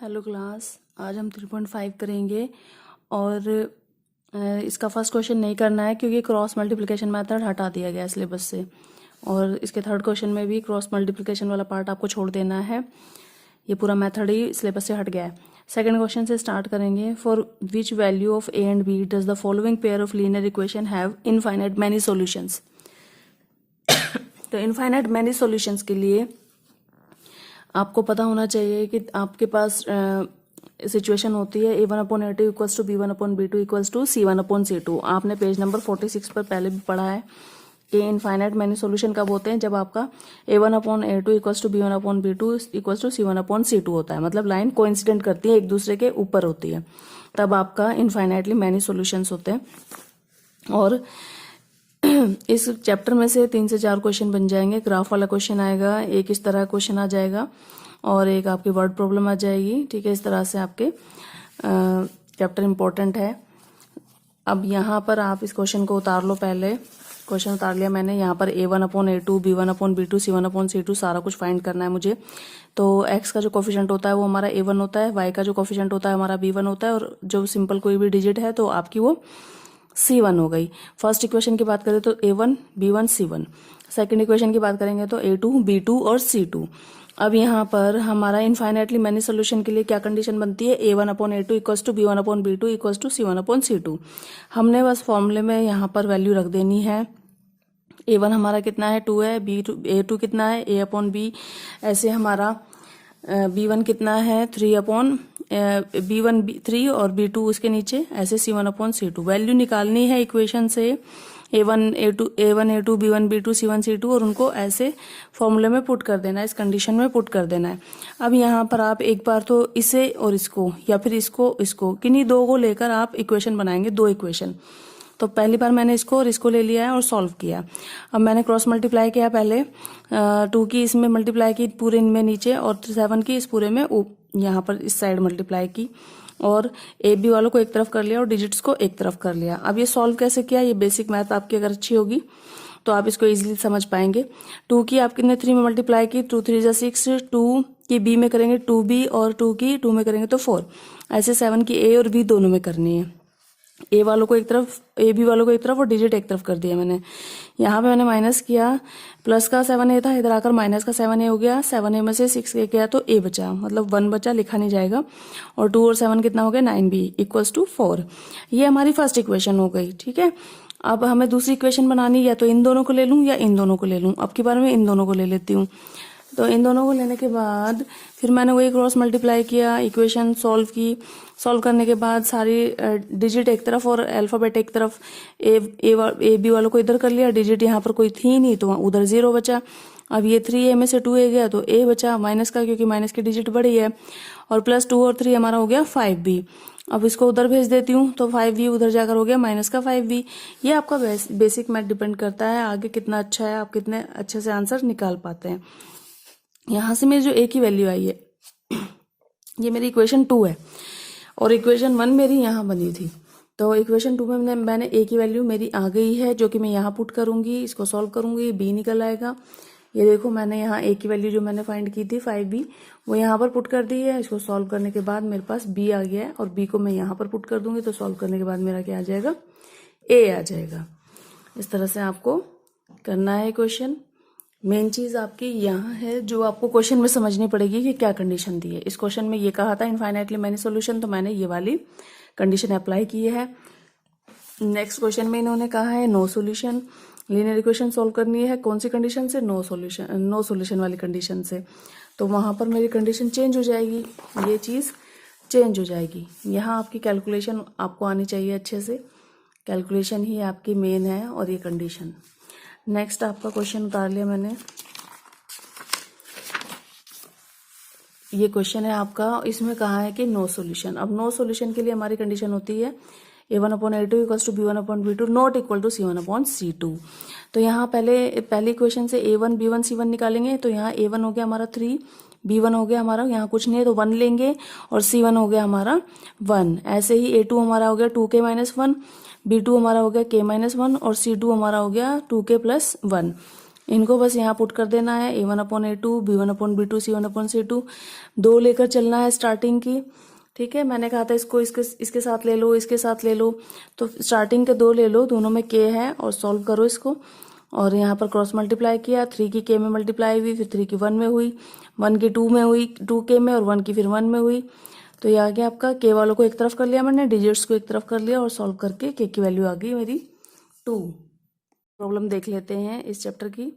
Hello class, आज हम 3.5 करेंगे और इसका फर्स्ट क्वेश्चन नहीं करना है क्योंकि क्रॉस मल्टीप्लिकेशन मेथड हटा दिया गया है सिलेबस से। और इसके थर्ड क्वेश्चन में भी क्रॉस मल्टीप्लिकेशन वाला पार्ट आपको छोड़ देना है, ये पूरा मेथड ही सिलेबस से हट गया है। सेकंड क्वेश्चन से स्टार्ट करेंगे। For which value of a and b does the following pair of linear equation have infinite many solutions. तो इनफाइनाइट मैनी सॉल्यूशंस के लिए आपको पता होना चाहिए कि आपके पास सिचुएशन होती है a1/a2 equals to b1/b2 equals to c1/c2। आपने पेज नंबर 46 पर पहले भी पढ़ा है कि इनफाइनाइट मैनी सॉल्यूशन कब होते हैं, जब आपका a1/a2 equals to b1/b2 equals to c1/c2 होता है, मतलब लाइन कोइंसिडेंट करती है, एक दूसरे के ऊपर होती है, तब आपका इनफाइनाइटली मैनी सॉल्यूशंस होते हैं। और इस चैप्टर में से 3 से 4 क्वेश्चन बन जाएंगे। ग्राफ वाला क्वेश्चन आएगा, एक इस तरह क्वेश्चन आ जाएगा और एक आपकी वर्ड प्रॉब्लम आ जाएगी। ठीक है, इस तरह से आपके चैप्टर इंपॉर्टेंट है। अब यहाँ पर आप इस क्वेश्चन को उतार लो। पहले क्वेश्चन उतार लिया मैंने। यहाँ पर a1/a2 b1/b2 c1/c2 सारा कुछ फाइंड करना है मुझे। तो x का जो कोफिशिएंट होता है वो हमारा a1 होता है, y का जो कोफिशिएंट होता है हमारा b1 होता है, और जो सिंपल कोई भी डिजिट है तो आपकी वो c1 हो गई। फर्स्ट इक्वेशन की बात करें तो a1 b1 c1। Second equation की बात करेंगे तो a2 b2 और c2। अब यहाँ पर हमारा इनफाइनाइटली मैनी सोल्यूशन के लिए क्या कंडीशन बनती है, a1/a2 equals to b1/b2 equals to c1/c2। हमने बस फॉर्मूले में यहाँ पर वैल्यू रख देनी है। a1 हमारा कितना है, 2 है, a2 कितना है, a/b, ऐसे हमारा b1 कितना है, 3 और b2 उसके नीचे, ऐसे c1/c2। वैल्यू निकालनी है इक्वेशन से a1 a2 b1 b2 c1 c2, और उनको ऐसे फॉर्मूले में पुट कर देना है, इस कंडीशन में पुट कर देना है। अब यहाँ पर आप एक बार तो इसे और इसको, या फिर इसको किन्हीं दो को लेकर आप इक्वेशन बनाएंगे, 2 इक्वेशन। तो पहली बार मैंने इसको और इसको ले लिया है और सॉल्व किया। अब मैंने क्रॉस मल्टीप्लाई किया, पहले 2 की इसमें मल्टीप्लाई की पूरे इनमें नीचे, और 7 की इस पूरे में यहाँ पर इस साइड मल्टीप्लाई की, और ए बी वालों को एक तरफ कर लिया और डिजिट्स को एक तरफ कर लिया। अब ये सॉल्व कैसे किया, ये बेसिक मैथ आपकी अगर अच्छी होगी तो आप इसको इजीली समझ पाएंगे। 2 की आप कितने 3 में मल्टीप्लाई की, 2 3 जा 6, 2 की बी में करेंगे 2b, और 2 की 2 में करेंगे तो 4। ऐसे 7 की ए और बी दोनों में करनी है। ए वालों को एक तरफ, ए बी वालों को एक तरफ और डिजिट एक तरफ कर दिया मैंने। यहाँ पे मैंने माइनस किया, प्लस का 7a था, इधर आकर माइनस का 7a हो गया। 7a में से 6a गया तो a बचा, मतलब 1 बचा, लिखा नहीं जाएगा। और 2 और 7 कितना हो गया, 9b इक्वल्स टू 4। ये हमारी फर्स्ट इक्वेशन हो गई। ठीक है, अब हमें दूसरी इक्वेशन बनानी, या तो इन दोनों को ले लूँ या इन दोनों को ले लूँ। अब की बार मैं इन दोनों को ले लेती हूँ। तो इन दोनों को लेने के बाद फिर मैंने वही क्रॉस मल्टीप्लाई किया, इक्वेशन सॉल्व की। सॉल्व करने के बाद सारी डिजिट एक तरफ और अल्फाबेट एक तरफ, ए बी वालों को इधर कर लिया। डिजिट यहाँ पर कोई थी नहीं तो उधर 0 बचा। अब ये 3a में से 2a गया तो a बचा माइनस का, क्योंकि माइनस की डिजिट बड़ी है। और प्लस 2 और 3 हमारा हो गया 5b। अब इसको उधर भेज देती हूँ तो 5b उधर जाकर हो गया माइनस का 5b। ये आपका बेसिक मैथ डिपेंड करता है आगे कितना अच्छा है, आप कितने अच्छे से आंसर निकाल पाते हैं। यहाँ से मेरी जो a की वैल्यू आई है, ये मेरी इक्वेशन 2 है, और इक्वेशन 1 मेरी यहाँ बनी थी। तो इक्वेशन 2 में मैंने a की वैल्यू मेरी आ गई है, जो कि मैं यहाँ पुट करूंगी, इसको सॉल्व करूंगी, b निकल आएगा। ये देखो, मैंने यहाँ a की वैल्यू जो मैंने फाइंड की थी 5b, वो यहाँ पर पुट कर दी है। इसको सॉल्व करने के बाद मेरे पास b आ गया है, और b को मैं यहाँ पर पुट कर दूंगी, तो सॉल्व करने के बाद मेरा क्या आ जाएगा, a आ जाएगा। इस तरह से आपको करना है क्वेश्चन। मेन चीज आपकी यहाँ है जो आपको क्वेश्चन में समझनी पड़ेगी कि क्या कंडीशन दी है। इस क्वेश्चन में ये कहा था इनफाइनाइटली मैनी सॉल्यूशन, तो मैंने ये वाली कंडीशन अप्लाई की है। नेक्स्ट क्वेश्चन में इन्होंने कहा है no solution, linear equation solve करनी है। कौन सी कंडीशन से, नो सॉल्यूशन वाली कंडीशन से। तो वहां पर मेरी कंडीशन चेंज हो जाएगी, ये चीज चेंज हो जाएगी। यहाँ आपकी कैलकुलेशन आपको आनी चाहिए अच्छे से, कैलकुलेशन ही आपकी मेन है, और ये कंडीशन। नेक्स्ट आपका क्वेश्चन उतार लिया मैंने, ये क्वेश्चन है आपका, इसमें कहा है कि नो सॉल्यूशन। अब नो सॉल्यूशन के लिए हमारी कंडीशन होती है a1/a2 equals to b1/b2 not equal to c1/c2। तो यहाँ पहली इक्वेशन से a1 b1 c1 निकालेंगे। तो यहाँ a1 हो गया हमारा 3, b1 हो गया हमारा, यहाँ कुछ नहीं है तो 1 लेंगे, और c1 हो गया हमारा 1। ऐसे ही a2 हमारा हो गया 2k-1, b2 हमारा हो गया k-1, और c2 हमारा हो गया 2k+1। इनको बस यहाँ पुट कर देना है, a1/a2, b1/b2, c1/c2, 2 लेकर चलना है स्टार्टिंग की। ठीक है, मैंने कहा था इसको इसके साथ ले लो, इसके साथ ले लो, तो स्टार्टिंग के 2 ले लो, दोनों में k है और सॉल्व करो इसको। और यहाँ पर क्रॉस मल्टीप्लाई किया, 3 की k में मल्टीप्लाई हुई, फिर 3 की 1 में हुई, 1 की 2 में हुई, 2k में, और 1 की फिर 1 में हुई। तो ये आ गया आपका, k वालों को एक तरफ कर लिया मैंने, डिजिट्स को एक तरफ कर लिया, और सॉल्व करके k की वैल्यू आ गई मेरी 2। प्रॉब्लम देख लेते हैं इस चैप्टर की।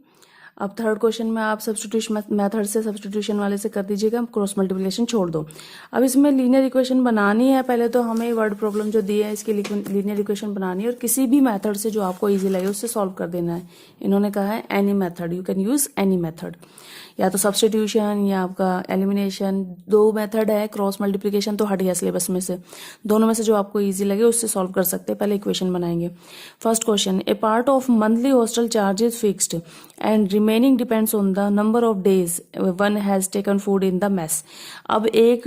अब थर्ड क्वेश्चन में आप सब्स्टिट्यूशन मेथड से, सब्स्टिट्यूशन वाले से कर दीजिएगा, क्रॉस मल्टीप्लिकेशन छोड़ दो। अब इसमें लीनियर इक्वेशन बनानी है, पहले तो हमें वर्ड प्रॉब्लम जो दी है इसकी लीनियर इक्वेशन बनानी है, और किसी भी मेथड से जो आपको इजी लगे उससे सॉल्व कर देना है। इन्होंने कहा है any method, you can use any method, या तो सब्स्टिट्यूशन या आपका एलिमिनेशन, 2 मेथड है। क्रॉस मल्टीप्लिकेशन तो हट गया सिलेबस में से, दोनों में से जो आपको इजी लगे उससे सॉल्व कर सकते हैं। पहले इक्वेशन बनाएंगे। First question, A part of monthly hostel charge is fixed and remaining depends on the number of days one has taken food in the mess. अब एक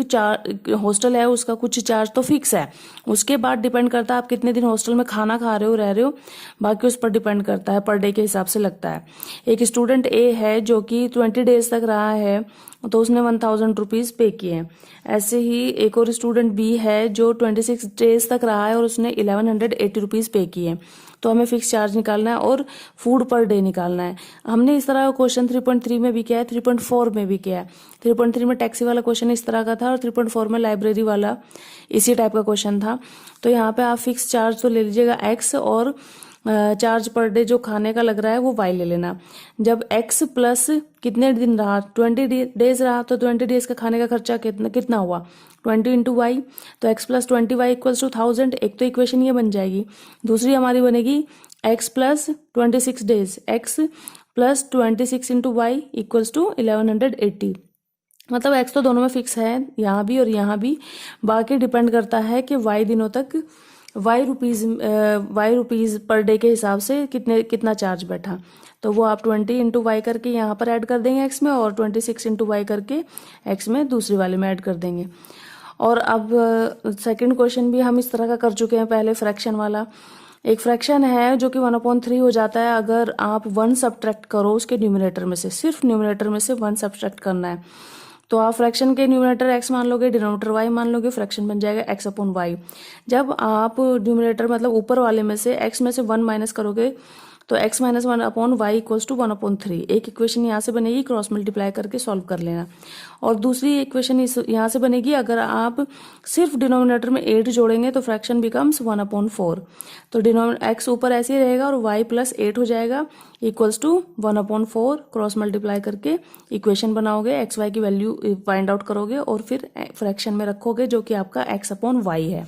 हॉस्टल है, उसका कुछ चार्ज तो फिक्स है, उसके बाद डिपेंड करता है आप कितने दिन हॉस्टल में खाना खा रहे हो, रह रहे हो, बाकी उस पर डिपेंड करता है, पर डे के हिसाब से लगता है। एक स्टूडेंट ए है जो कि 20 डेज तक रहा है, तो उसने 1000 रुपीज पे किए हैं। ऐसे ही एक और स्टूडेंट बी है जो 26 डेज तक रहा है और उसने 1180 रुपीज पे किए हैं। तो हमें फिक्स चार्ज निकालना है और फूड पर डे निकालना है। हमने इस तरह का क्वेश्चन 3.3 में भी किया है, 3.4 में भी किया है। 3.3 में टैक्सी वाला क्वेश्चन इस तरह का था, और 3.4 में लाइब्रेरी वाला इसी टाइप का क्वेश्चन था। तो यहाँ पे आप फिक्स चार्ज तो ले लीजिएगा x, और चार्ज पर डे जो खाने का लग रहा है वो y ले लेना। जब x प्लस कितने दिन रहा, 20 डेज रहा, तो 20 डेज का खाने का खर्चा कितना हुआ, 20 इंटू वाई, तो x plus 20y equals to 1000। एक तो इक्वेशन ये बन जाएगी। दूसरी हमारी बनेगी x plus 26 days, x plus 26 into y equals to 1180। मतलब x तो दोनों में फिक्स है, यहाँ भी और यहाँ भी, बाकी डिपेंड करता है कि y दिनों तक y रुपीज पर डे के हिसाब से कितना चार्ज बैठा। तो वो आप 20 इंटू वाई करके यहाँ पर ऐड कर देंगे x में, और 26 इंटू वाई करके x में दूसरी वाले में ऐड कर देंगे। और अब सेकंड क्वेश्चन भी हम इस तरह का कर चुके हैं पहले, फ्रैक्शन वाला। एक फ्रैक्शन है जो कि 1/3 हो जाता है अगर आप 1 सब्ट्रैक्ट करो उसके न्यूमरेटर में से, सिर्फ न्यूमरेटर में से 1 सब्ट्रैक्ट करना है। तो आप फ्रैक्शन के न्यूमरेटर x मान लोगे, डिनोमिनेटर y मान लोगे, फ्रैक्शन बन जाएगा x/y। जब आप न्यूमरेटर मतलब ऊपर वाले में से x में से 1 माइनस करोगे तो x minus 1/y equals to 1/3। एक इक्वेशन यहाँ से बनेगी, क्रॉस मल्टीप्लाई करके सॉल्व कर लेना। और दूसरी इक्वेशन यहाँ से बनेगी, अगर आप सिर्फ डिनोमिनेटर में 8 जोड़ेंगे तो फ्रैक्शन बिकम्स 1/4। तो x ऊपर ऐसे ही रहेगा और y प्लस 8 हो जाएगा इक्वल्स टू 1/4। क्रॉस मल्टीप्लाई करके इक्वेशन बनाओगे, एक्स वाई की वैल्यू फाइंड आउट करोगे और फिर फ्रैक्शन में रखोगे जो कि आपका x/y है,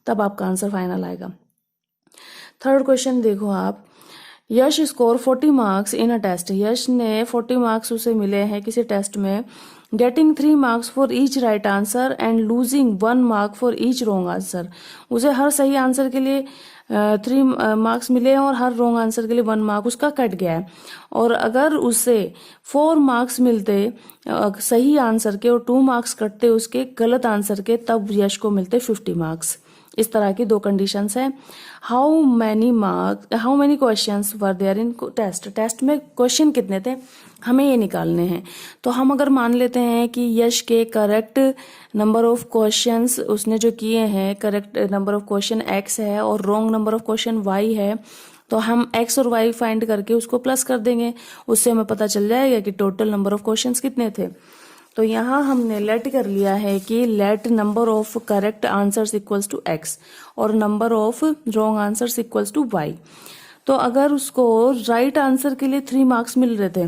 तब आपका आंसर फाइनल आएगा। थर्ड क्वेश्चन देखो आप, Yash score 40 marks in a test. Yash ने 40 मार्क्स उसे मिले हैं किसी टेस्ट में, getting 3 marks for each right answer and losing 1 mark for each wrong answer. उसे हर सही आंसर के लिए 3 मार्क्स मिले हैं और हर रॉन्ग आंसर के लिए 1 मार्क उसका कट गया है। और अगर उसे 4 मार्क्स मिलते सही आंसर के और 2 मार्क्स कटते उसके गलत आंसर के, तब यश को मिलते 50 मार्क्स। इस तरह की 2 कंडीशंस हैं। How many questions were there in test में क्वेश्चन कितने थे हमें ये निकालने हैं। तो हम अगर मान लेते हैं कि यश के करेक्ट नंबर ऑफ क्वेश्चंस उसने जो किए हैं, correct number of question x है और wrong number of question y है, तो हम x और y फाइंड करके उसको प्लस कर देंगे, उससे हमें पता चल जाएगा कि टोटल नंबर ऑफ क्वेश्चंस कितने थे। तो यहाँ हमने लेट कर लिया है कि let number of correct answers equals to x और number of wrong answers equals to y। तो अगर उसको राइट आंसर के लिए 3 मार्क्स मिल रहे थे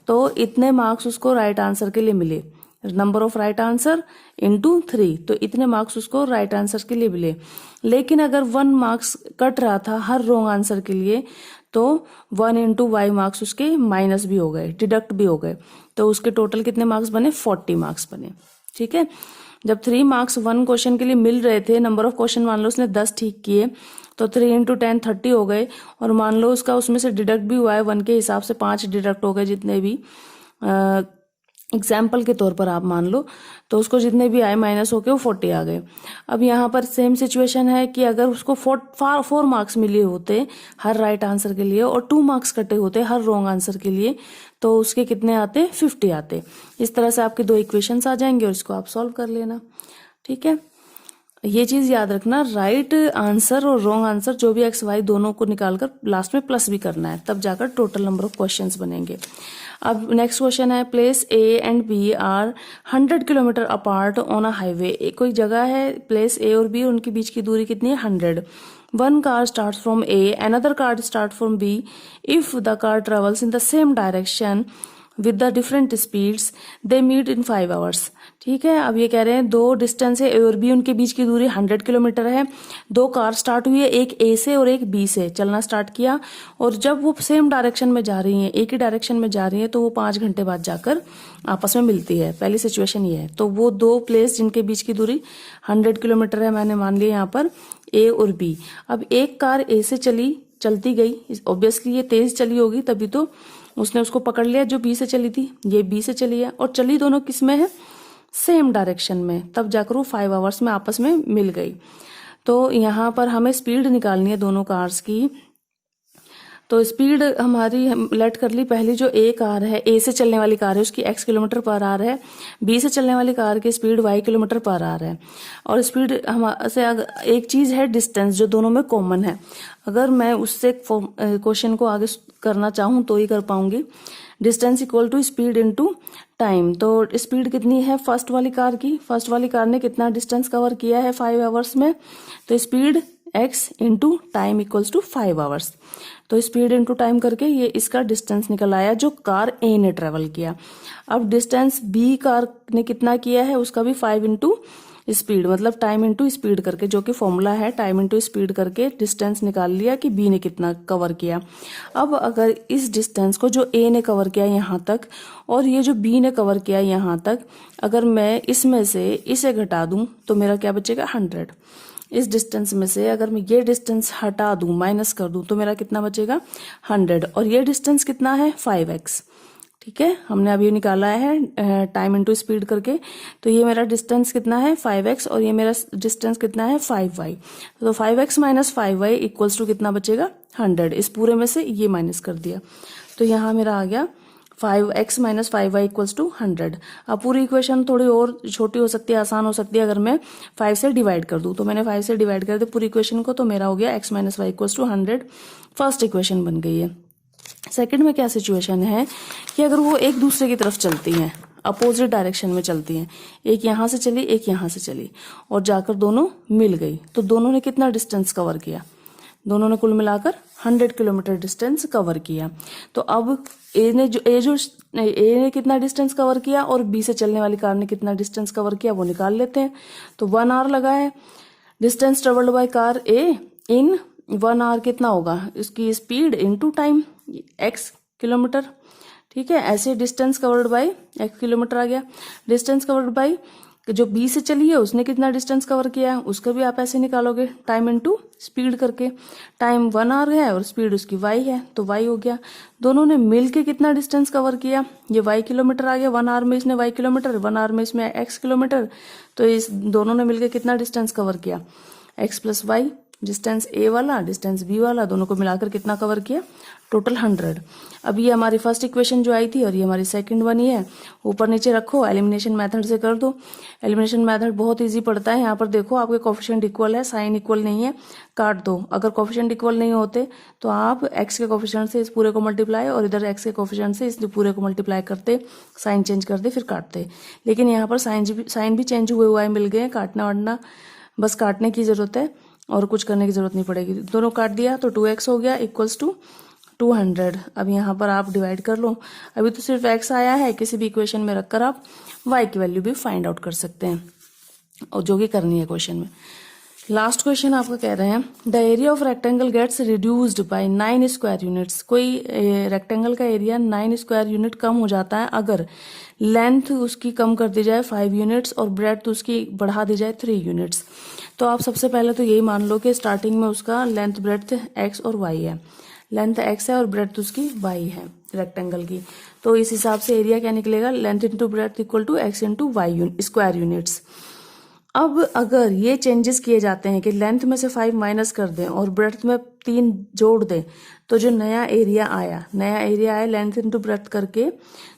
तो इतने मार्क्स उसको राइट आंसर के लिए मिले, number of right answer into 3, तो इतने मार्क्स उसको राइट आंसर के लिए मिले। लेकिन अगर 1 मार्क्स कट रहा था हर रॉन्ग आंसर के लिए, तो 1 इंटू वाई मार्क्स उसके माइनस भी हो गए, डिडक्ट भी हो गए, तो उसके टोटल कितने मार्क्स बने, 40 मार्क्स बने। ठीक है, जब 3 मार्क्स 1 क्वेश्चन के लिए मिल रहे थे, नंबर ऑफ क्वेश्चन मान लो उसने 10 ठीक किए, तो 3 इंटू 10 30 हो गए, और मान लो उसका उसमें से डिडक्ट भी हुआ है 1 के हिसाब से 5 डिडक्ट हो गए जितने भी, एग्जाम्पल के तौर पर आप मान लो, तो उसको जितने भी आए माइनस होके वो 40 आ गए। अब यहाँ पर सेम सिचुएशन है कि अगर उसको 4 मार्क्स मिले होते हर राइट आंसर के लिए और 2 मार्क्स कटे होते हर रॉन्ग आंसर के लिए, तो उसके कितने आते? 50 आते। इस तरह से आपके 2 इक्वेशंस आ जाएंगे और इसको आप सॉल्व कर लेना। ठीक है, ये चीज याद रखना, राइट आंसर और रॉन्ग आंसर जो भी एक्स वाई दोनों को निकालकर लास्ट में प्लस भी करना है, तब जाकर टोटल नंबर ऑफ क्वेश्चंस बनेंगे। अब नेक्स्ट क्वेश्चन है, place A and B are 100 kilometre apart on a highway. कोई जगह है, प्लेस ए और बी, उनके बीच की दूरी कितनी है? 100। One car start from A, another car start from B. If the car travels in the same direction with the different speeds they meet in 5 hours. ठीक है, अब ये कह रहे हैं दो डिस्टेंस है ए और बी, उनके बीच की दूरी 100 किलोमीटर है। 2 कार स्टार्ट हुई है, एक ए से और एक बी से चलना स्टार्ट किया, और जब वो सेम डायरेक्शन में जा रही हैं, एक ही डायरेक्शन में जा रही हैं, तो वो 5 घंटे बाद जाकर आपस में मिलती है। पहली सिचुएशन ये है। तो वो 2 प्लेस जिनके बीच की दूरी 100 किलोमीटर है, मैंने मान लिया यहाँ पर ए और बी। अब एक कार ए से चलती गई, ऑब्वियसली ये तेज चली होगी, तभी तो उसने उसको पकड़ लिया जो बी से चली थी, ये बी से चली है, और चली दोनों किस में है? सेम डायरेक्शन में, तब जाकर वो 5 आवर्स में आपस में मिल गई। तो यहाँ पर हमें स्पीड निकालनी है दोनों कार्स की। तो स्पीड हमारी लेट कर ली, पहली जो ए कार है, ए से चलने वाली कार है, उसकी x किलोमीटर पर आवर है, बी से चलने वाली कार की speed y kilometre per hour है। और स्पीड हमारे एक चीज है डिस्टेंस, जो दोनों में कॉमन है। अगर मैं उससे क्वेश्चन को आगे करना चाहूँ तो ही कर पाऊंगी। Distance equal to speed into time. तो स्पीड कितनी है फर्स्ट वाली कार की? फर्स्ट वाली कार ने कितना डिस्टेंस कवर किया है 5 आवर्स में? तो speed x into time equals to 5 hours. तो स्पीड इंटू टाइम करके ये इसका डिस्टेंस निकल आया जो कार ए ने ट्रेवल किया। अब डिस्टेंस बी कार ने कितना किया है, उसका भी 5 इंटू स्पीड, मतलब टाइम इंटू स्पीड करके, जो कि फॉर्मूला है टाइम इंटू स्पीड करके डिस्टेंस निकाल लिया कि बी ने कितना कवर किया। अब अगर इस डिस्टेंस को जो ए ने कवर किया यहाँ तक और ये जो बी ने कवर किया यहाँ तक, अगर मैं इसमें से इसे घटा दूं तो मेरा क्या बचेगा? 100। इस डिस्टेंस में से अगर मैं ये डिस्टेंस हटा दूं, माइनस कर दूं, तो मेरा कितना बचेगा? 100। और ये डिस्टेंस कितना है? 5x। ठीक है, हमने अभी निकाला है टाइम इंटू स्पीड करके। तो ये मेरा डिस्टेंस कितना है? 5x, और ये मेरा डिस्टेंस कितना है? 5y। तो 5x minus 5y equals to कितना बचेगा? 100। इस पूरे में से ये माइनस कर दिया, तो यहाँ मेरा आ गया 5x minus 5y equals to 100। अब पूरी इक्वेशन थोड़ी और छोटी हो सकती है, आसान हो सकती है अगर मैं 5 से डिवाइड कर दूं। तो मैंने 5 से डिवाइड कर दिया पूरी इक्वेशन को, तो मेरा हो गया x minus y equals to 100। First equation बन गई है। सेकंड में क्या सिचुएशन है कि अगर वो एक दूसरे की तरफ चलती हैं, अपोजिट डायरेक्शन में चलती हैं, एक यहाँ से चली एक यहाँ से चली और जाकर दोनों मिल गई, तो दोनों ने कितना डिस्टेंस कवर किया? दोनों ने कुल मिलाकर 100 किलोमीटर डिस्टेंस कवर किया। तो अब ए ने कितना डिस्टेंस कवर किया और बी से चलने वाली कार ने कितना डिस्टेंस कवर किया वो निकाल लेते हैं। तो 1 आवर लगा है। Distance travelled by car A in 1 hour कितना होगा? इसकी speed into time, x kilometre. ठीक है, ऐसे distance covered by x kilometre आ गया। डिस्टेंस कवर्ड बाय जो बी से चली है उसने कितना डिस्टेंस कवर किया है, उसका भी आप ऐसे निकालोगे, टाइम इनटू स्पीड करके। टाइम 1 आवर है और स्पीड उसकी y है, तो y हो गया। दोनों ने मिलके कितना डिस्टेंस कवर किया? ये y किलोमीटर आ गया। 1 आवर में इसने y किलोमीटर, 1 आवर में इसमें x किलोमीटर, तो इस दोनों ने मिलके कितना डिस्टेंस कवर किया? x plus y. Distance A वाला डिस्टेंस बी वाला दोनों को मिलाकर कितना कवर किया? टोटल 100। अब ये हमारी फर्स्ट इक्वेशन जो आई थी और ये हमारी सेकंड बनी है। ऊपर नीचे रखो, एलिमिनेशन मेथड से कर दो। एलिमिनेशन मेथड बहुत इजी पड़ता है। यहाँ पर देखो आपके कोफिशिएंट इक्वल है, साइन इक्वल नहीं है, काट दो। अगर कोफिशिएंट इक्वल नहीं होते तो आप x के कोफिशिएंट से इस पूरे को मल्टीप्लाई और इधर x के कोफिशिएंट से इस पूरे को मल्टीप्लाई करते, साइन चेंज करते, फिर काटते। लेकिन यहाँ पर साइन भी चेंज हुए हुए मिल गए, काटना वाटना बस काटने की जरूरत है और कुछ करने की जरूरत नहीं पड़ेगी। दोनों काट दिया तो 2x हो गया इक्वल्स टू 200। अब यहाँ पर आप डिवाइड कर लो। अभी तो सिर्फ x आया है, किसी भी इक्वेशन में रखकर आप y की वैल्यू भी फाइंड आउट कर सकते हैं, और जो कि करनी है क्वेश्चन में। लास्ट क्वेश्चन आपका कह रहे हैं the area of rectangle gets reduced by 9 square units. कोई रेक्टेंगल का एरिया 9 स्क्वायर यूनिट कम हो जाता है अगर लेंथ उसकी कम कर दी जाए 5 यूनिट्स और ब्रेड्थ उसकी बढ़ा दी जाए 3 यूनिट्स। तो आप सबसे पहले तो यही मान लो कि स्टार्टिंग में उसका लेंथ ब्रेड्थ x और y है, लेंथ x है और ब्रेड्थ उसकी y है रेक्टेंगल की। तो इस हिसाब से एरिया क्या निकलेगा, length into breadth equal to x into y square units. अब अगर ये चेंजेस किए जाते हैं कि लेंथ में से 5 माइनस कर दें और ब्रेड्थ में 3 जोड़ दें, तो जो नया एरिया आया लेंथ इंटू ब्रेड्थ करके,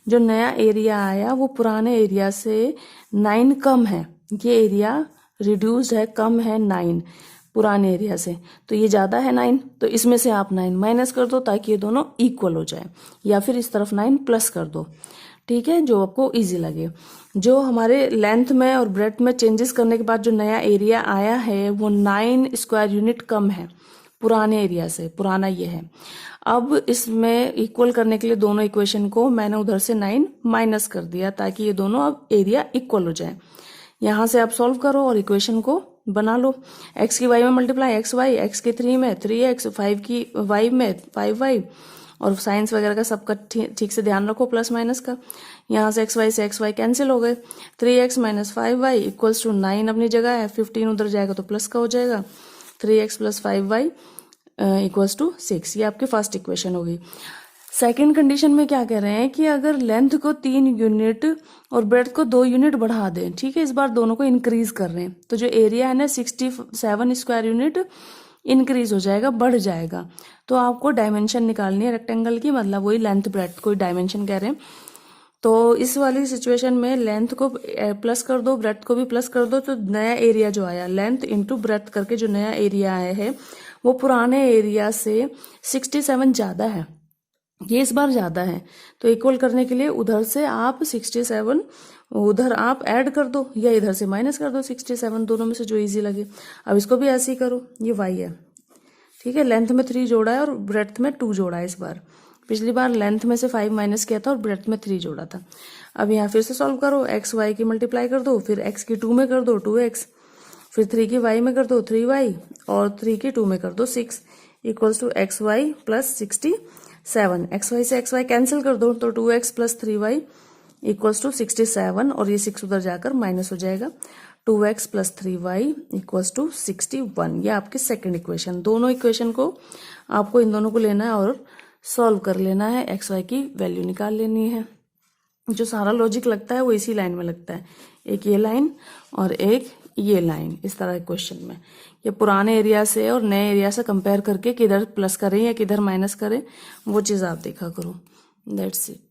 जो नया एरिया आया वो पुराने एरिया से 9 कम है। ये एरिया रिड्यूस्ड है, कम है 9 पुराने एरिया से, तो ये ज़्यादा है 9, तो इसमें से आप 9 माइनस कर दो ताकि ये दोनों इक्वल हो जाए, या फिर इस तरफ 9 प्लस कर दो, ठीक है, जो आपको इजी लगे। जो हमारे लेंथ में और ब्रेड्थ में चेंजेस करने के बाद जो नया एरिया आया है वो 9 स्क्वायर यूनिट कम है पुराने एरिया से, पुराना ये है। अब इसमें इक्वल करने के लिए दोनों इक्वेशन को मैंने उधर से 9 माइनस कर दिया ताकि ये दोनों अब एरिया इक्वल हो जाए। यहाँ से आप सॉल्व करो और इक्वेशन को बना लो। x की y में मल्टीप्लाई x y, x की 3 में 3x, 5 की y में 5y, और साइंस वगैरह का सबका ठीक से ध्यान रखो प्लस माइनस का। यहाँ से एक्स वाई कैंसिल हो गए, 3x minus 5y equals to 9 अपनी जगह है, 15 उधर जाएगा तो प्लस का हो जाएगा, 3x plus 5y equals to 6। ये आपकी फर्स्ट इक्वेशन होगी। सेकेंड कंडीशन में क्या कह रहे हैं कि अगर लेंथ को 3 यूनिट और ब्रेड्थ को 2 यूनिट बढ़ा दें, ठीक है, इस बार दोनों को इंक्रीज कर रहे हैं, तो जो एरिया है ना 67 स्क्वायर यूनिट इंक्रीज हो जाएगा, बढ़ जाएगा। तो आपको डायमेंशन निकालनी है रेक्टेंगल की, मतलब वही लेंथ ब्रेड्थ कोई डायमेंशन कह रहे हैं। तो इस वाली सिचुएशन में लेंथ को प्लस कर दो, ब्रेड्थ को भी प्लस कर दो, तो नया एरिया जो आया लेंथ इंटू ब्रेड्थ करके जो नया एरिया आया है वो पुराने एरिया से 67 ज्यादा है, ये इस बार ज्यादा है। तो इक्वल करने के लिए उधर से आप 67 उधर आप ऐड कर दो या इधर से माइनस कर दो 67, दोनों में से जो इजी लगे। अब इसको भी ऐसे ही करो, ये y है, ठीक है, लेंथ में 3 जोड़ा है और ब्रेड्थ में 2 जोड़ा है इस बार। पिछली बार लेंथ में से 5 माइनस किया था और ब्रेड्थ में 3 जोड़ा था। अब यहाँ फिर से सॉल्व करो, x y की मल्टीप्लाई कर दो, फिर x की 2 में कर दो 2x, फिर 3 की y में कर दो 3y, और 3 की 2 में कर दो 6 equals to x y plus 67। X y से एक्स वाई कैंसिल कर दो तो 2x plus 3y equals to 67, और ये 6 उधर जाकर माइनस हो जाएगा, 2x plus 3y equals to 61। ये आपकी सेकंड इक्वेशन। दोनों इक्वेशन को आपको इन दोनों को लेना है और सॉल्व कर लेना है, एक्स वाई की वैल्यू निकाल लेनी है। जो सारा लॉजिक लगता है वो इसी लाइन में लगता है, एक ये लाइन और एक ये लाइन, इस तरह क्वेश्चन में। ये पुराने एरिया से और नए एरिया से कंपेयर करके किधर प्लस करें या किधर माइनस करें वो चीज़ आप देखा करो। That's it.